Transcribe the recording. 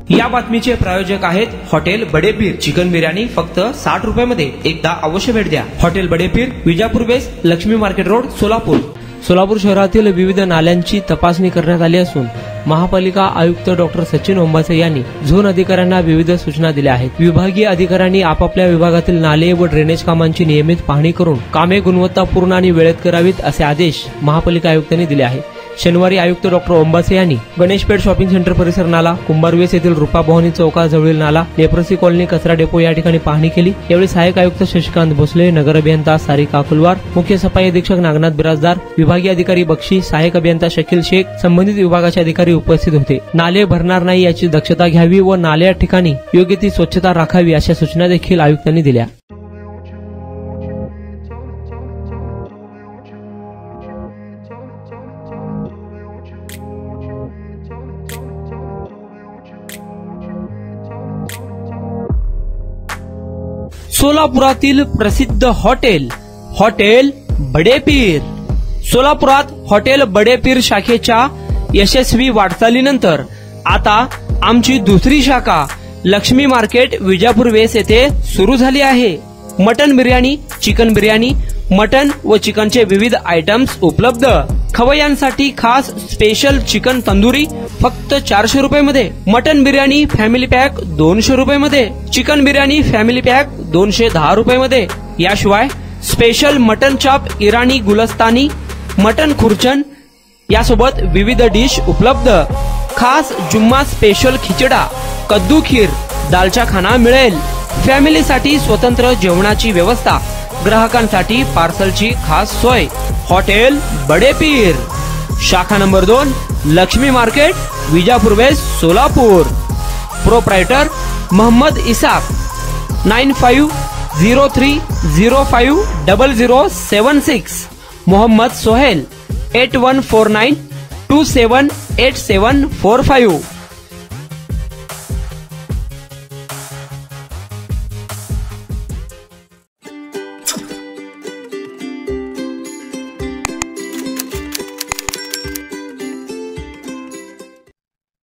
या बातमीचे प्रायोजक आहेत हॉटेल बडेपीर। चिकन बिर्याणी फक्त 60 रुपयामध्ये। एकदा अवश्य भेट द्या। Hotel Badepir, Vijapur base, Lakshmi market road, Solapur. Solapur शहरातील विविध नाल्यांची तपासणी करण्यात आली असून महापालिका आयुक्त डॉक्टर सचिन ओंबासे यांनी झोन अधिकाऱ्यांना विविध सूचना दिल्या आहेत। विभागीय अधिकाऱ्यांनी आपापल्या विभागातील नाले व ड्रेनेज कामांची नियमित पाहणी करून कामे गुणवत्तापूर्ण आणि वेळेत करावीत असे आदेश महापालिका आयुक्तांनी दिले आहेत। शनिवारी आयुक्त डॉक्टर ओंबासे यांनी गणेशपेठ शॉपिंग सेंटर परिसर नाला, कुंभारवेस येथील रूपा भवानी चौकाजवळील नाला, लेप्रसी कॉलनी कचरा डेपो या ठिकाणी पाहणी केली। यावेळी सहाय्यक आयुक्त शशिकांत भोसले, नगर अभियंता सारिका कुलवार, मुख्य सफाई अधीक्षक नागनाथ बिराजदार, विभागीय अधिकारी बक्षी, सहाय्यक अभियंता शकील शेख, संबंधित विभागाचे अधिकारी उपस्थित होते। नाले भरणार नाही याची दक्षता घ्यावी व नाल्या ठिकाणी योग्य ती स्वच्छता राखावी अशा सूचना देखील आयुक्तांनी दिल्या। सोलापुरातील प्रसिद्ध हॉटेल बडेपीर। सोलापुरात हॉटेल बडेपीर शाखेच्या यशस्वी वाटचालीनंतर आता आमची दुसरी शाखा लक्ष्मी मार्केट, विजापूर वेस येथे सुरू झाली आहे। Mutton biryani, chicken biryani, mutton व चिकनचे विविध आयटम्स उपलब्ध। खवय्यांसाठी खास स्पेशल चिकन तंदुरी फक्त 400 रुपयामध्ये। मटन बिर्याणी फॅमिली पॅक 200 रुपयामध्ये। चिकन बिर्याणी फॅमिली पॅक 210 रुपयामध्ये। याशिवाय स्पेशल मटन चॉप, इराणी गुलस्तानी, मटन खुर्चन यासोबत विविध डिश उपलब्ध। खास जुम्मा स्पेशल खिचडा, कद्दू खीर, दालचा खाना मिळेल। फॅमिलीसाठी स्वतंत्र जेवणाची व्यवस्था, ग्राहकांसाठी पार्सलची खास सोय। हॉटेल बडेपीर, शाखा number 2, Laxmi market, Vijapur west, Solapur. Proprietor Mohammed Ishaq, 9503050076। Mohammed Sohail, 8149278745।